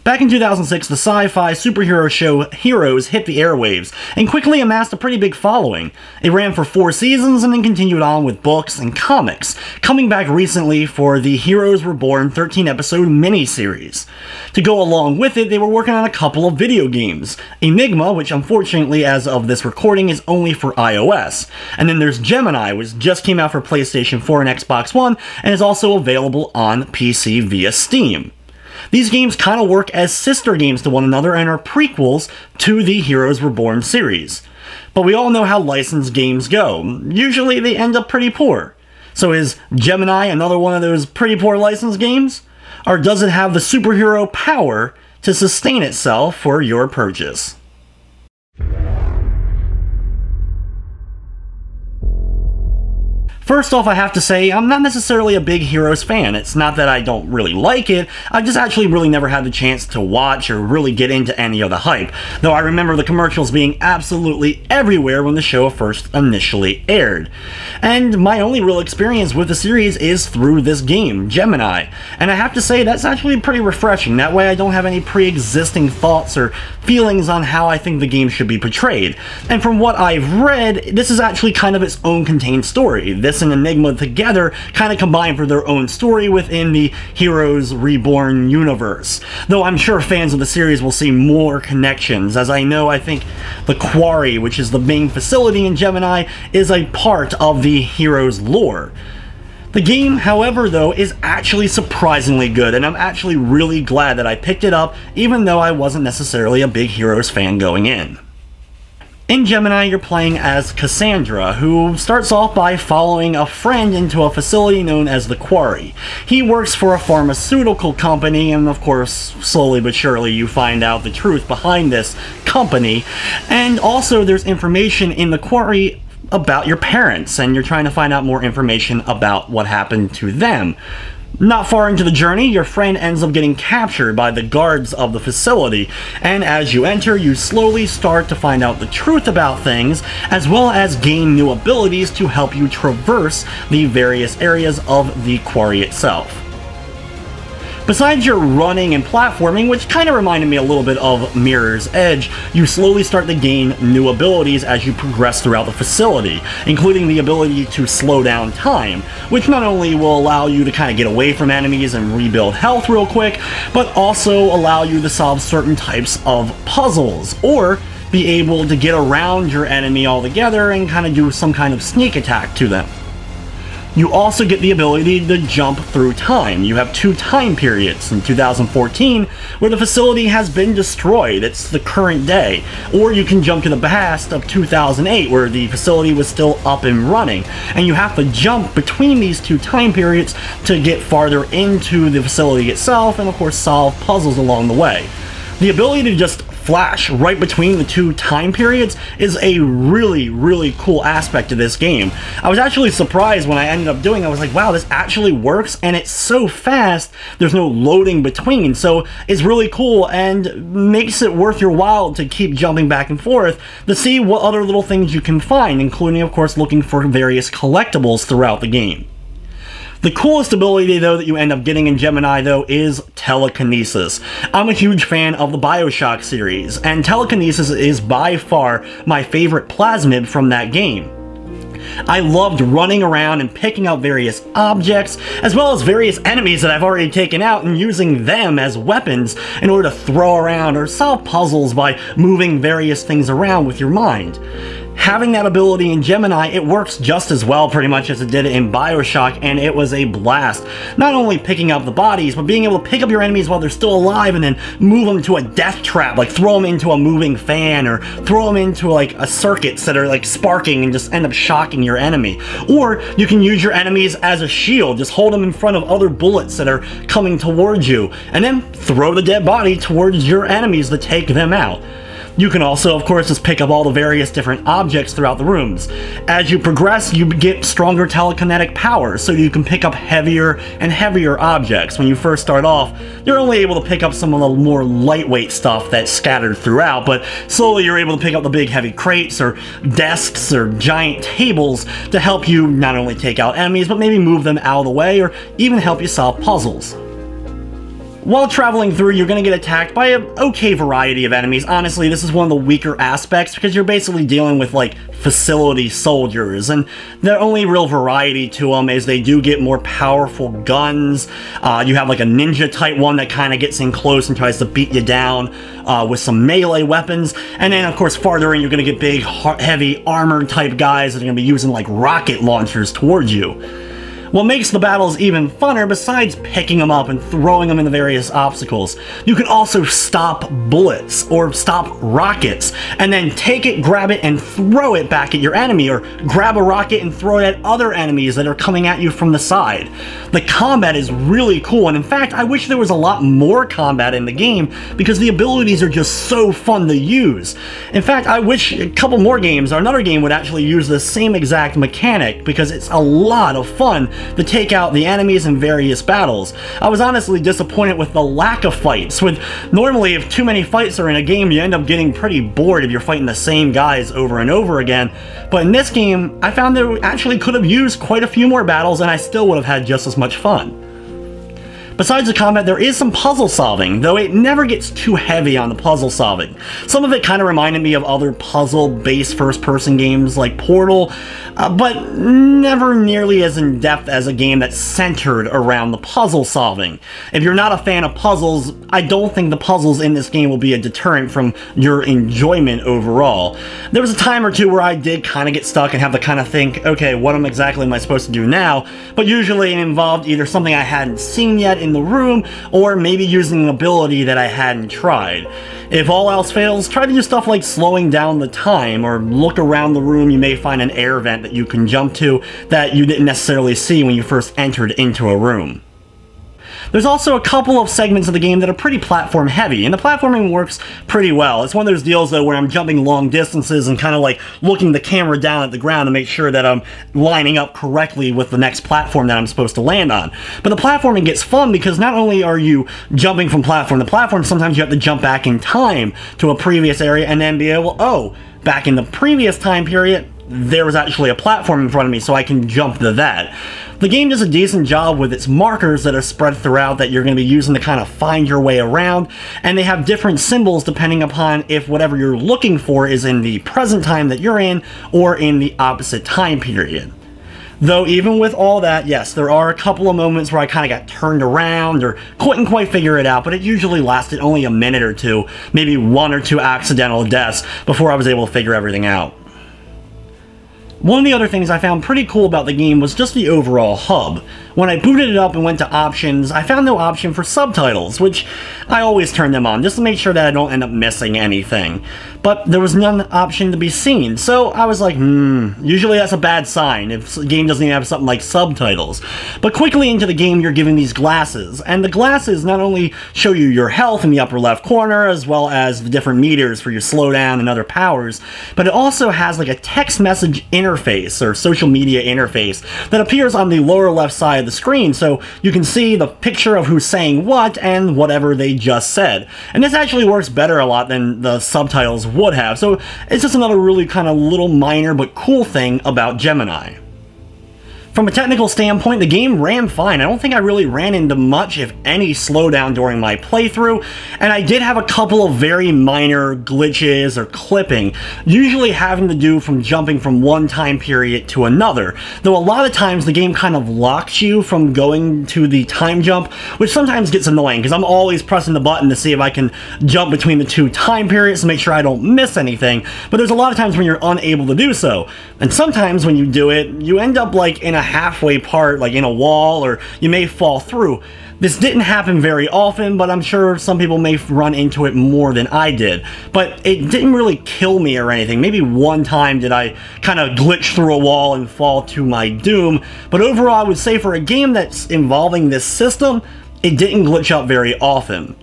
Back in 2006, the sci-fi superhero show Heroes hit the airwaves and quickly amassed a pretty big following. It ran for 4 seasons and then continued on with books and comics, coming back recently for the Heroes Reborn 13-episode miniseries. To go along with it, they were working on a couple of video games. Enigma, which unfortunately as of this recording is only for iOS. And then there's Gemini, which just came out for PlayStation 4 and Xbox One and is also available on PC via Steam. These games kind of work as sister games to one another and are prequels to the Heroes Reborn series. But we all know how licensed games go. Usually they end up pretty poor. So is Gemini another one of those pretty poor licensed games? Or does it have the superhero power to sustain itself for your purchase? First off, I have to say, I'm not necessarily a big Heroes fan. It's not that I don't really like it, I've just actually really never had the chance to watch or really get into any of the hype, though I remember the commercials being absolutely everywhere when the show first initially aired. And my only real experience with the series is through this game, Gemini, and I have to say that's actually pretty refreshing. That way I don't have any pre-existing thoughts or feelings on how I think the game should be portrayed. And from what I've read, this is actually kind of its own contained story. This and Enigma together kind of combine for their own story within the Heroes Reborn universe. Though I'm sure fans of the series will see more connections, as I know I think the Quarry, which is the main facility in Gemini, is a part of the Heroes lore. The game, however, though, is actually surprisingly good, and I'm actually really glad that I picked it up, even though I wasn't necessarily a big Heroes fan going in. In Gemini, you're playing as Cassandra, who starts off by following a friend into a facility known as the Quarry. He works for a pharmaceutical company, and of course, slowly but surely you find out the truth behind this company. And also there's information in the Quarry about your parents, and you're trying to find out more information about what happened to them. Not far into the journey, your friend ends up getting captured by the guards of the facility, and as you enter, you slowly start to find out the truth about things, as well as gain new abilities to help you traverse the various areas of the Quarry itself. Besides your running and platforming, which kind of reminded me a little bit of Mirror's Edge, you slowly start to gain new abilities as you progress throughout the facility, including the ability to slow down time, which not only will allow you to kind of get away from enemies and rebuild health real quick, but also allow you to solve certain types of puzzles, or be able to get around your enemy altogether and kind of do some kind of sneak attack to them. You also get the ability to jump through time. You have 2 time periods. In 2014, where the facility has been destroyed, it's the current day. Or you can jump to the past of 2008, where the facility was still up and running. And you have to jump between these 2 time periods to get farther into the facility itself, and of course solve puzzles along the way. The ability to just flash right between the 2 time periods is a really cool aspect of this game. I was actually surprised when I ended up doing it. I was like, wow, this actually works, and it's so fast, there's no loading between, so it's really cool and makes it worth your while to keep jumping back and forth to see what other little things you can find, including of course looking for various collectibles throughout the game. The coolest ability, though, that you end up getting in Gemini, though, is Telekinesis. I'm a huge fan of the BioShock series, and Telekinesis is by far my favorite plasmid from that game. I loved running around and picking up various objects, as well as various enemies that I've already taken out and using them as weapons in order to throw around or solve puzzles by moving various things around with your mind. Having that ability in Gemini, it works just as well pretty much as it did in BioShock, and it was a blast. Not only picking up the bodies, but being able to pick up your enemies while they're still alive and then move them to a death trap, like throw them into a moving fan or throw them into like a circuits that are like sparking and just end up shocking your enemy. Or you can use your enemies as a shield, just hold them in front of other bullets that are coming towards you, and then throw the dead body towards your enemies to take them out. You can also, of course, just pick up all the various different objects throughout the rooms. As you progress, you get stronger telekinetic power, so you can pick up heavier and heavier objects. When you first start off, you're only able to pick up some of the more lightweight stuff that's scattered throughout, but slowly you're able to pick up the big heavy crates or desks or giant tables to help you not only take out enemies, but maybe move them out of the way or even help you solve puzzles. While traveling through, you're going to get attacked by an okay variety of enemies. Honestly, this is one of the weaker aspects because you're basically dealing with, like, facility soldiers, and the only real variety to them is they do get more powerful guns. You have, like, a ninja-type one that kind of gets in close and tries to beat you down with some melee weapons, and then, of course, farther in, you're going to get big, heavy, armored-type guys that are going to be using, like, rocket launchers towards you. What makes the battles even funner, besides picking them up and throwing them into various obstacles, you can also stop bullets or stop rockets, and then take it, grab it, and throw it back at your enemy, or grab a rocket and throw it at other enemies that are coming at you from the side. The combat is really cool, and in fact, I wish there was a lot more combat in the game, because the abilities are just so fun to use. In fact, I wish a couple more games, or another game, would actually use the same exact mechanic, because it's a lot of fun to take out the enemies in various battles. I was honestly disappointed with the lack of fights. Normally, if too many fights are in a game, you end up getting pretty bored if you're fighting the same guys over and over again. But in this game, I found that we actually could have used quite a few more battles and I still would have had just as much fun. Besides the combat, there is some puzzle solving, though it never gets too heavy on the puzzle solving. Some of it kind of reminded me of other puzzle-based first-person games like Portal, but never nearly as in-depth as a game that's centered around the puzzle solving. If you're not a fan of puzzles, I don't think the puzzles in this game will be a deterrent from your enjoyment overall. There was a time or two where I did kind of get stuck and have to kind of think, okay, what exactly am I supposed to do now? But usually it involved either something I hadn't seen yet in the room, or maybe using an ability that I hadn't tried. If all else fails, try to do stuff like slowing down the time, or look around the room. You may find an air vent that you can jump to that you didn't necessarily see when you first entered into a room. There's also a couple of segments of the game that are pretty platform heavy, and the platforming works pretty well. It's one of those deals though where I'm jumping long distances and kind of like looking the camera down at the ground to make sure that I'm lining up correctly with the next platform that I'm supposed to land on. But the platforming gets fun because not only are you jumping from platform to platform, sometimes you have to jump back in time to a previous area and then be able, oh, back in the previous time period, there was actually a platform in front of me, so I can jump to that. The game does a decent job with its markers that are spread throughout that you're going to be using to kind of find your way around, and they have different symbols depending upon if whatever you're looking for is in the present time that you're in, or in the opposite time period. Though even with all that, yes, there are a couple of moments where I kind of got turned around or couldn't quite figure it out, but it usually lasted only a minute or two, maybe 1 or 2 accidental deaths before I was able to figure everything out. One of the other things I found pretty cool about the game was just the overall hub. When I booted it up and went to options, I found no option for subtitles, which I always turn them on just to make sure that I don't end up missing anything. But there was none option to be seen, so I was like, usually that's a bad sign if the game doesn't even have something like subtitles. But quickly into the game, you're given these glasses, and the glasses not only show you your health in the upper left corner, as well as the different meters for your slowdown and other powers, but it also has like a text message interface, or social media interface, that appears on the lower left side of the screen, so you can see the picture of who's saying what and whatever they just said. And this actually works better a lot than the subtitles would have, so it's just another really kind of little minor but cool thing about Gemini. From a technical standpoint, the game ran fine. I don't think I really ran into much, if any, slowdown during my playthrough, and I did have a couple of very minor glitches or clipping, usually having to do from jumping from one time period to another, though a lot of times the game kind of locks you from going to the time jump, which sometimes gets annoying because I'm always pressing the button to see if I can jump between the 2 time periods to make sure I don't miss anything, but there's a lot of times when you're unable to do so, and sometimes when you do it, you end up like in a halfway part, like in a wall, or you may fall through. This didn't happen very often, but I'm sure some people may run into it more than I did. But it didn't really kill me or anything. Maybe one time did I kind of glitch through a wall and fall to my doom, but overall I would say for a game that's involving this system, it didn't glitch out very often.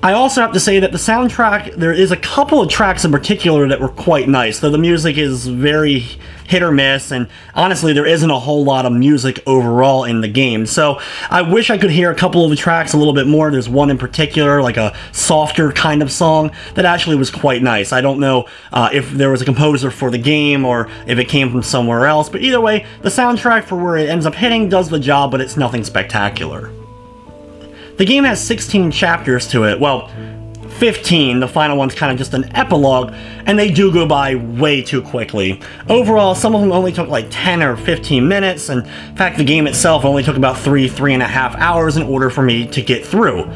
I also have to say that the soundtrack, there is a couple of tracks in particular that were quite nice, though the music is very hit or miss, and honestly there isn't a whole lot of music overall in the game, so I wish I could hear a couple of the tracks a little bit more. There's one in particular, like a softer kind of song, that actually was quite nice. I don't know if there was a composer for the game or if it came from somewhere else, but either way, the soundtrack for where it ends up hitting does the job, but it's nothing spectacular. The game has 16 chapters to it, well, 15, the final one's kind of just an epilogue, and they do go by way too quickly. Overall, some of them only took like 10 or 15 minutes, and in fact the game itself only took about 3.5 hours in order for me to get through.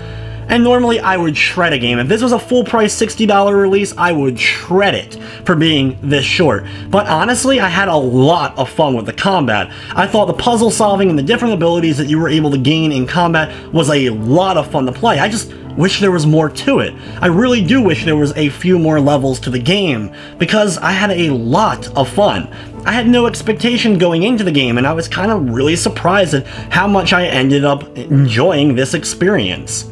And normally I would shred a game. If this was a full price $60 release, I would shred it for being this short. But honestly, I had a lot of fun with the combat. I thought the puzzle solving and the different abilities that you were able to gain in combat was a lot of fun to play. I just wish there was more to it. I really do wish there was a few more levels to the game, because I had a lot of fun. I had no expectation going into the game, and I was kind of really surprised at how much I ended up enjoying this experience.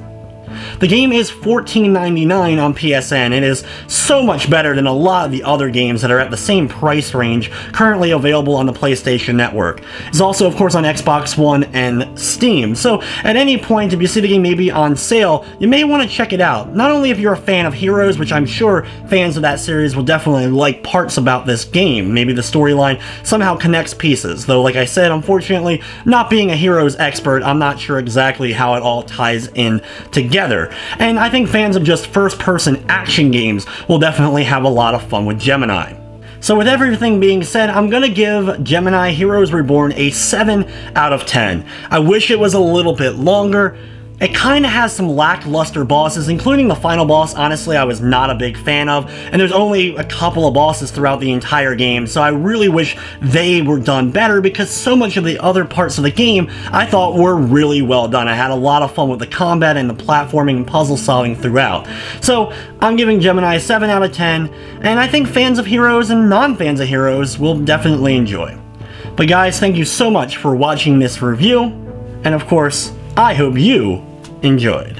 The game is $14.99 on PSN. It is so much better than a lot of the other games that are at the same price range currently available on the PlayStation Network. It's also, of course, on Xbox One and Steam, so at any point, if you see the game maybe on sale, you may want to check it out. Not only if you're a fan of Heroes, which I'm sure fans of that series will definitely like parts about this game. Maybe the storyline somehow connects pieces, though like I said, unfortunately, not being a Heroes expert, I'm not sure exactly how it all ties in together. And I think fans of just first-person action games will definitely have a lot of fun with Gemini. So with everything being said, I'm gonna give Gemini Heroes Reborn a 7 out of 10. I wish it was a little bit longer. It kind of has some lackluster bosses, including the final boss. Honestly, I was not a big fan of, and there's only a couple of bosses throughout the entire game, so I really wish they were done better, because so much of the other parts of the game I thought were really well done. I had a lot of fun with the combat and the platforming and puzzle solving throughout. So I'm giving Gemini a 7 out of 10, and I think fans of Heroes and non-fans of Heroes will definitely enjoy. But guys, thank you so much for watching this review, and of course, I hope you enjoyed.